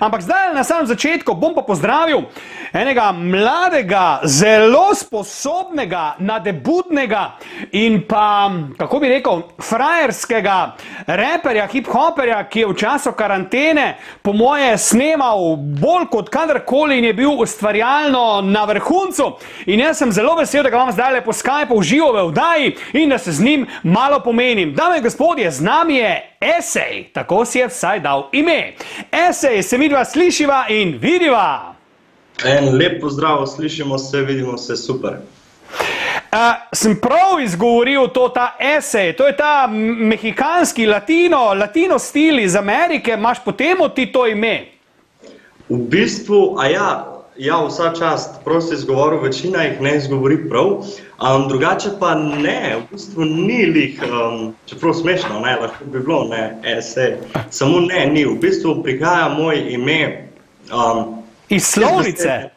Ampak zdaj na samem začetku bom pa pozdravil enega mladega, zelo sposobnega, nadebudnega in pa, kako bi rekel, frajerskega reperja, hip-hoperja, ki je v času karantene po moje snemal bolj kot kadarkoli in je bil ustvarjalno na vrhuncu. In jaz sem zelo vesel, da ga vam zdaj po Skypeu uživo v oddaji in da se z njim malo pomenim. Dame in gospodje, z nami je Esej, tako si je vsaj dal ime. Esej, se midva slišiva in vidiva. En lep pozdrav, slišimo se, vidimo se, super. Sem prav izgovoril ta Esej, to je ta mehikanski, latino stil iz Amerike, imaš potem ti to ime? V bistvu, ja, vsa čast, prosti izgovoril, večina jih ne izgovori prav, drugače pa ne, v bistvu ni lih, čeprav smešno, ne, lahko bi bilo, ne, Esej, samo ne, ni, v bistvu prihaja moj ime iz slovnice?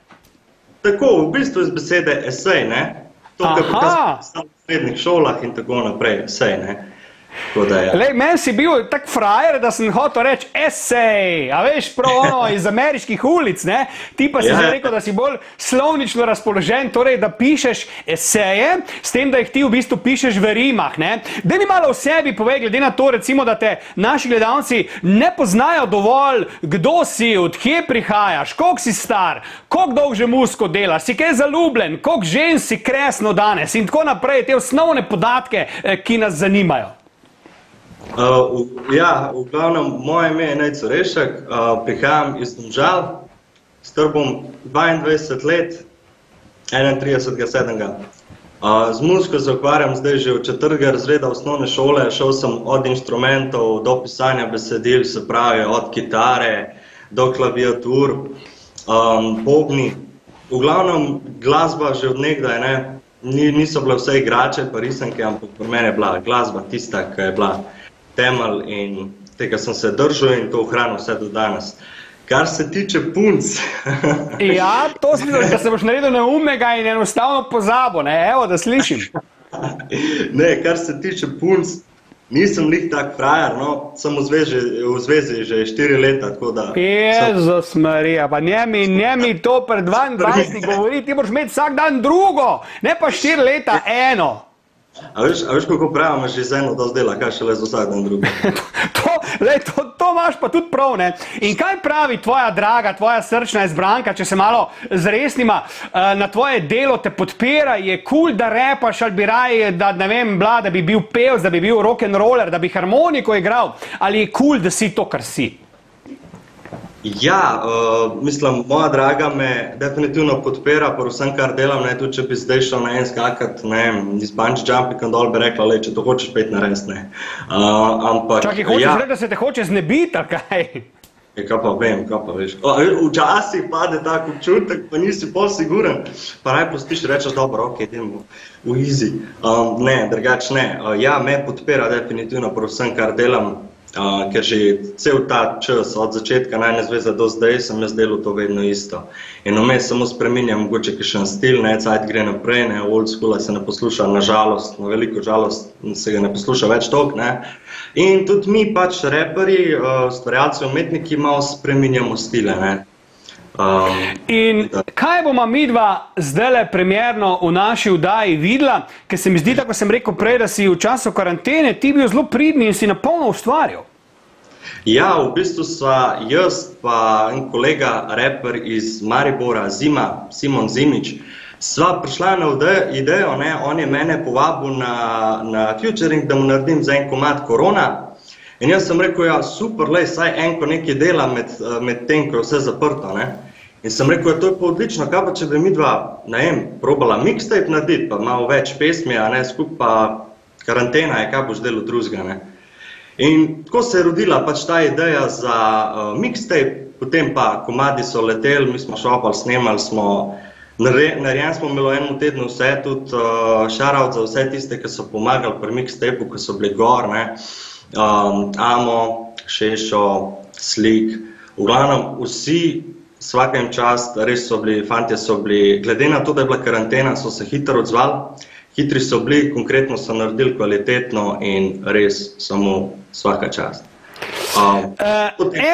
Tako, v bistvu iz besede esej, ne, to, kar pokazal v srednjih šolah in tako naprej, esej, ne. Lej, meni si bil tak frajer, da sem hotel reči esej, a veš, prav ono iz ameriških ulic, ne? Ti pa si že rekel, da si bolj slovnično razpoložen, torej, da pišeš eseje, s tem, da jih ti v bistvu pišeš v rimah, ne? Daj mi malo o sebi povej, glede na to, recimo, da te naši gledalci ne poznajo dovolj, kdo si, odkje prihajaš, koliko si star, koliko dolgo že muziko delaš, si kaj zaljubljen, koliko žensk si kresno danes in tako naprej, te osnovne podatke, ki nas zanimajo. Ja, v glavnem, moje ime je Nejco Rešek, prihajam iz Domžal, star bom 22 let, 31.7. Z muziko se ukvarjam zdaj že od 4. razreda osnovne šole, šel sem od inštrumentov do pisanja besedil, se pravi od kitare do klaviatur, bobni. V glavnem, glasba že od nekdaj, ne, niso bile vse igrače pa risanke, ampak pri meni je bila glasba tista, ki je bila temelj in tega sem se držal in to ohranil vse do danes. Kar se tiče punc... Ja, to smisel, da se boš naredil neumnega in enostavno pozabo, ne? Evo, da slišim. Ne, kar se tiče punc, nisem lih tak frajer, no, sem v zvezi že 4 leta, tako da... Jezus Marija, pa njemi to pred 22 govori, ti boš imeti vsak dan drugo, ne pa 4 leta eno. A veš, kako pravim, že z eno dosti dela, kaj šele z vsak dan drugo. To imaš pa tudi prav, ne? In kaj pravi tvoja draga, tvoja srčna izbranka, če se malo zresnima, na tvoje delo te podpira, je cool, da repaš, ali bi raje, da ne vem, da bi bil pevec, da bi bil rock'n'roller, da bi harmoniko igral, ali je cool, da si to, kar si? Ja, mislim, moja draga me definitivno podpira, pa vsem, kar delam, ne, tudi če bi zdaj šel na en skakat, ne, iz bungee jumping in dol bi rekla, če to hočeš pet narediti, ne. Čakaj, hočeš reči, da se te hoče znebiti, ali kaj? Kaj pa vem, kaj pa veš. Včasih pade tak občutek, pa nisi pol siguren, pa raj pustiš, rečeš, dobro, ok, idemo v easy. Ne, drugač ne. Ja, me podpira definitivno pri vsem, kar delam, ker že cel ta čas od začetka Najine zveze do zdaj sem jaz delal to vedno isto. In vmes samo spreminjam mogoče kakšen stil, ne, cajt gre naprej, ne, old schoola se ne posluša, na žalost, na veliko žalost se ga ne posluša več toliko, ne. In tudi mi pač reperji, ustvarjalci, umetniki malo spreminjamo stile, ne. In kaj bomo midva zdajle premierno v naši oddaji videla, ker se mi zdi, tako sem rekel prej, da si v času karantene ti bil zelo pridni in si napolno ustvarjal. Ja, v bistvu sva jaz pa en kolega reper iz Maribora, Simon Zimić, sva prišla na idejo, ne, on je mene povabil na featuring, da mu naredim za en komad Korona. In jaz sem rekel, ja, super, lej, saj enko nekaj dela med tem, ko je vse zaprto, ne. In sem rekel, ja, to je pa odlično, kaj pa če bi midva, ne vem, probala mixtape narediti, pa malo več pesmi, a ne, skupaj pa karantena je, kaj boš delal drugega, ne. In tako se je rodila pač ta ideja za mixtape, potem pa komadi so leteli, mi smo šopali, snemali smo, narejen smo imeli v enem tednu vse, tudi shoutout za vse tiste, ki so pomagali pri mixtapeu, ki so bili gor, ne. Amo, Šešo, Slik, v glavnem vsi, svakem čast, res so bili, fantje so bili, glede na to, da je bila karantena, so se hitro odzvali, hitri so bili, konkretno so naredili kvalitetno in res samo svaka čast.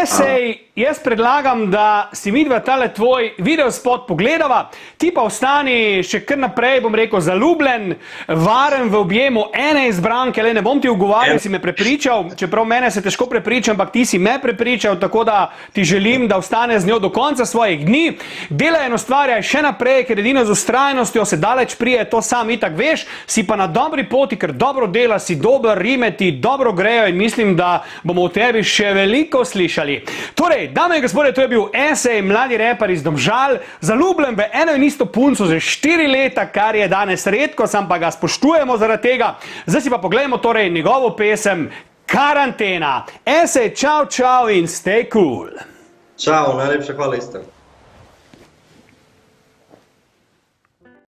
Esej, jaz predlagam, da si midva tale tvoj videospot pogledava, ti pa ostani še kar naprej, bom rekel, zaljubljen, varen v objemu ene izbranke, le ne bom ti ugovarjal, si me prepričal, čeprav mene se težko prepričam, ampak ti si me prepričal, tako da ti želim, da ostane z njo do konca svojih dni. Delaj in ustvarjaj še naprej, ker edino z ustrajnostjo se daleč prije, to sam itak veš, si pa na dobri poti, ker dobro dela, si dober, rime ti dobro grejo in mislim, da bomo o tebi še veliko slišali. Torej, dame in gospodje, to je bil esej mladi reper iz Domžal, zaljubljen v eno in isto punco že 4 leta, kar je danes redko, sam pa ga spoštujemo zaradi tega. Zdaj si pa pogledamo torej njegovo pesem Karantena. Esej, čau, čau in stay cool. Čau, najlepša hvala isto.